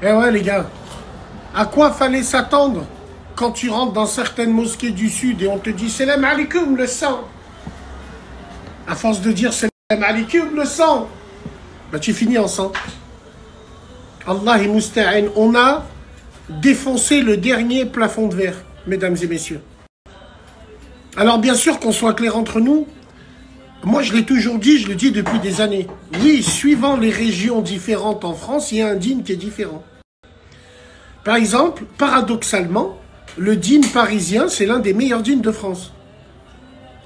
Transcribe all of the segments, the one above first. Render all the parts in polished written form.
Eh ouais les gars, à quoi fallait s'attendre quand tu rentres dans certaines mosquées du sud et on te dit Salam alaikum le sang. À force de dire Salam alaikum le sang, bah tu finis en sang. Allah musta'an, on a défoncé le dernier plafond de verre, mesdames et messieurs. Alors bien sûr qu'on soit clair entre nous, moi je l'ai toujours dit, je le dis depuis des années. Oui, suivant les régions différentes en France, il y a un dîn qui est différent. Par exemple, paradoxalement, le dîn parisien, c'est l'un des meilleurs dîns de France.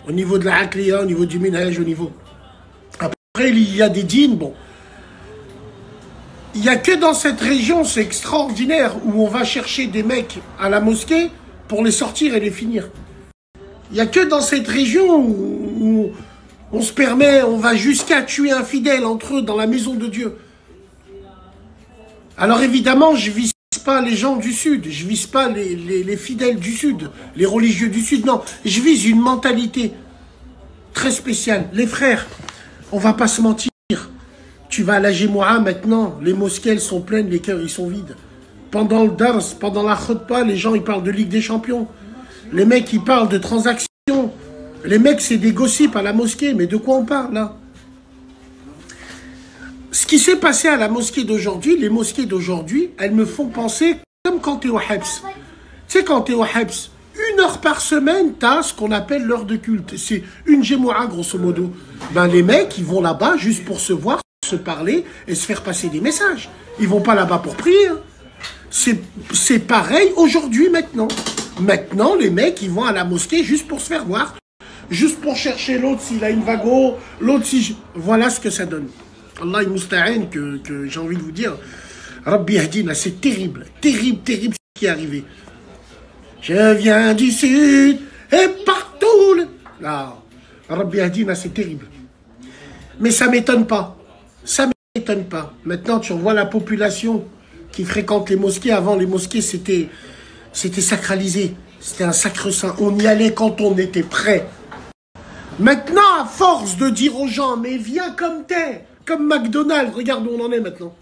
Au niveau de la Aqliya, au niveau du minhaj, au niveau... Après, il y a des dîns, bon. Il n'y a que dans cette région, c'est extraordinaire, où on va chercher des mecs à la mosquée pour les sortir et les finir. Il n'y a que dans cette région où on se permet, on va jusqu'à tuer un fidèle entre eux dans la maison de Dieu. Alors évidemment, je vise pas les gens du Sud, je vise pas les fidèles du Sud, les religieux du Sud, non. Je vise une mentalité très spéciale. Les frères, on va pas se mentir. Tu vas à la Gémoura maintenant, les mosquées elles sont pleines, les cœurs ils sont vides. Pendant le Dars, pendant la Khutbah, les gens ils parlent de Ligue des Champions. Les mecs ils parlent de transactions. Les mecs c'est des gossips à la mosquée, mais de quoi on parle là? Ce qui s'est passé à la mosquée d'aujourd'hui, les mosquées d'aujourd'hui, elles me font penser comme quand tu es au Hebs. Tu sais, quand tu es au Hebs, 1 heure par semaine, tu as ce qu'on appelle l'heure de culte. C'est une Gémoura, grosso modo. Ben, les mecs, ils vont là-bas juste pour se voir, se parler et se faire passer des messages. Ils vont pas là-bas pour prier. C'est pareil aujourd'hui, maintenant. Maintenant, les mecs, ils vont à la mosquée juste pour se faire voir. Juste pour chercher l'autre s'il a une vago, l'autre si... Voilà ce que ça donne. Allah musta'an que j'ai envie de vous dire. Rabbi Yahdina, c'est terrible, terrible, terrible ce qui est arrivé. Je viens du sud et partout. Là, Rabbi Yahdina, c'est terrible. Mais ça m'étonne pas. Ça m'étonne pas. Maintenant, tu revois la population qui fréquente les mosquées. Avant, les mosquées, c'était sacralisé. C'était un sacre-saint. On y allait quand on était prêt. Maintenant, à force de dire aux gens, mais viens comme t'es, comme McDonald's, regarde où on en est maintenant.